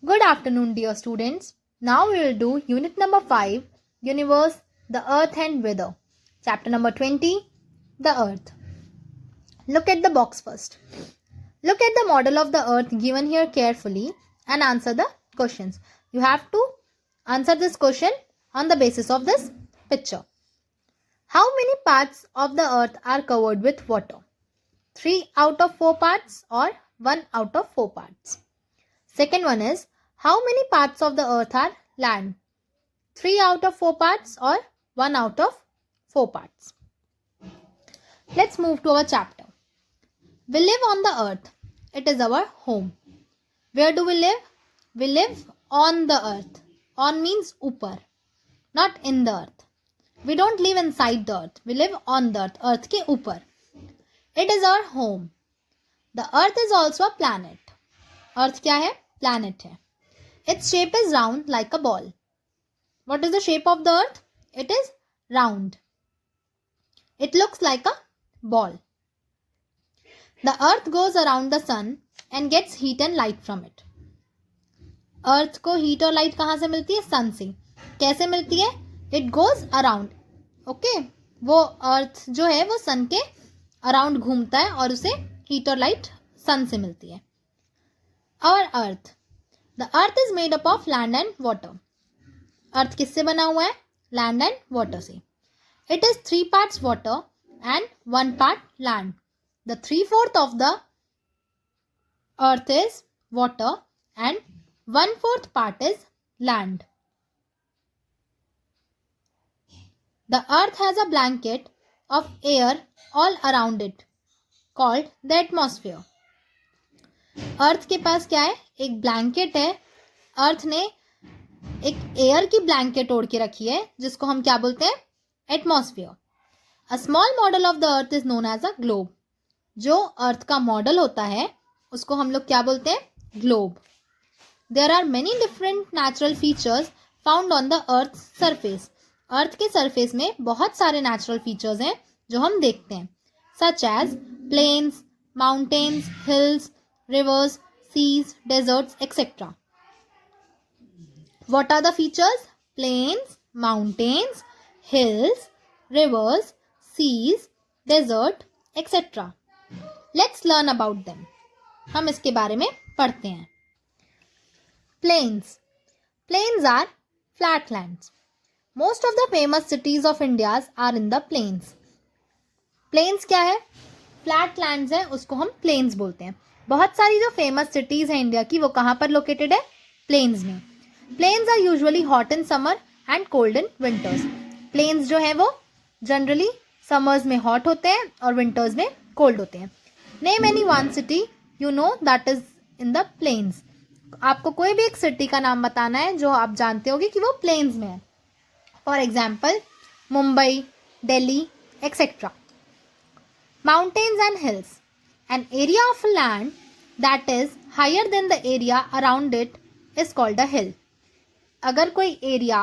Good afternoon, dear students. Now we will do unit number 5, Universe, the Earth and Weather. Chapter number 20, the Earth. Look at the box first. Look at the model of the Earth given here carefully and answer the questions. You have to answer this question on the basis of this picture. How many parts of the Earth are covered with water? 3 out of 4 parts or 1 out of 4 parts? Second one is, how many parts of the earth are land? 3 out of 4 parts or 1 out of 4 parts? Let's move to our chapter. We live on the earth. It is our home. Where do we live? We live on the earth. On means upar, not in the earth. We don't live inside the earth. We live on the earth. Earth ke upar. It is our home. The earth is also a planet. Earth क्या है? Planet है. Its shape is round like a ball. What is the shape of the earth? It is round. It looks like a ball. The earth goes around the sun and gets heat and light from it. Earth को heat और light कहाँ से मिलती है? Sun से. कैसे मिलती है? It goes around. Okay? वो earth जो है वो sun के around घूमता है और उसे heat और light sun से मिलती है. Our earth. The earth is made up of land and water. Earth किससे बना हुआ है? Land and water से. It is 3 parts water and 1 part land. The 3/4 of the earth is water and 1/4 part is land. The earth has a blanket of air all around it called the atmosphere. अर्थ के पास क्या है? एक blanket है. अर्थ ने एक air की blanket ओढ़ के रखी है जिसको हम क्या बोलते हैं? Atmosphere. A small model of the earth is known as a globe. जो अर्थ का मॉडल होता है उसको हम लोग क्या बोलते हैं? Globe. There are many different natural features found on the earth surface. Earth के सरफेस में बहुत सारे नेचुरल फीचर्स हैं जो हम देखते हैं, such as plains, mountains, hills, rivers, seas, deserts, etc. What are the features? Plains, mountains, hills, rivers, seas, desert, etc. Let's learn about them. हम इसके बारे में पढ़ते हैं. Plains. Plains are flatlands. Most of the famous cities of India are in the plains. Plains क्या है? Flatlands है, उसको हम plains बोलते हैं. बहुत सारी जो फेमस सिटीज़ हैं इंडिया की वो कहाँ पर लोकेटेड है? प्लेन्स में. Plains are usually hot in summer and cold in winters. Plains जो है वो जनरली समर्स में हॉट होते हैं और विंटर्स में कोल्ड होते हैं. Name any one city you know that is in the plains. आपको कोई भी एक सिटी का नाम बताना है जो आप जानते होगे कि वो प्लेन्स में है. For example Mumbai, Delhi, etcetera. Mountains and hills. An area of land that is higher than the area around it is called a hill. अगर कोई एरिया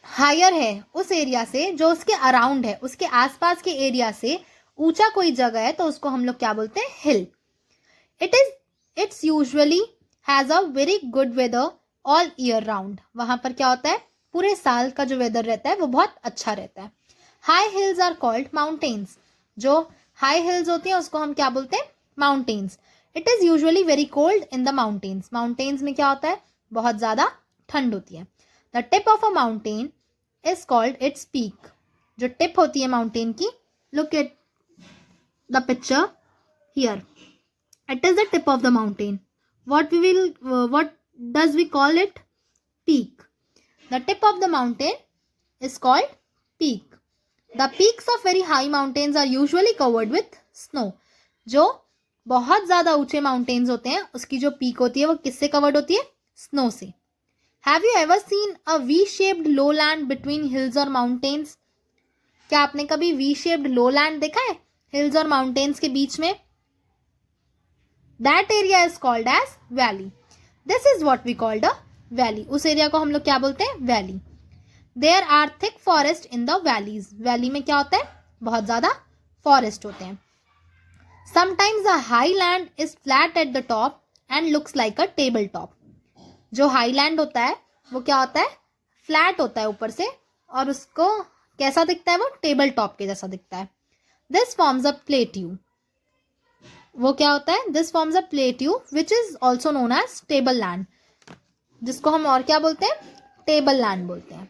हायर है उस एरिया से जो उसके अराउंड है, उसके आसपास के एरिया से ऊंचा कोई जगह है तो उसको हम लोग क्या बोलते हैं? Hill. It's usually has a very good weather all year round. वहां पर क्या होता है? पूरे साल का जो वेदर रहता है वो बहुत अच्छा रहता है. High hills are called mountains. जो हाई हिल्स होती हैं उसको हम क्या बोलते हैं? Mountains. It is usually very cold in the mountains. Mountains में क्या होता है? बहुत ज़्यादा ठंड होती है. The tip of a mountain is called its peak. जो टिप होती है माउंटेन की, look at the picture here. It is the tip of the mountain. what does we call it? Peak. The tip of the mountain is called peak. The peaks of very high mountains are usually covered with snow. जो बहुत ज़्यादा ऊंचे mountains होते हैं उसकी जो peak होती है वो किससे कवर्ड होती है? स्नो से. Have you ever seen a V shaped low land between hills और माउंटेन्स? क्या आपने कभी वी शेप्ड लो लैंड देखा है हिल्स और माउंटेन्स के बीच में? That area is called as valley. This is what we called a valley. उस एरिया को हम लोग क्या बोलते हैं? Valley. There are thick forest in the valleys. Valley में क्या होता है? बहुत ज़्यादा फॉरेस्ट होते हैं. Sometimes the high land is flat at the top and looks like a table top. जो हाईलैंड होता है वो क्या होता है, फ्लैट होता है ऊपर से, और उसको कैसा दिखता है, वो टेबल टॉप के जैसा दिखता है. This forms a plateau. वो क्या होता है, this forms a plateau which is also known as table land, जिसको हम और क्या बोलते हैं, टेबल लैंड बोलते हैं.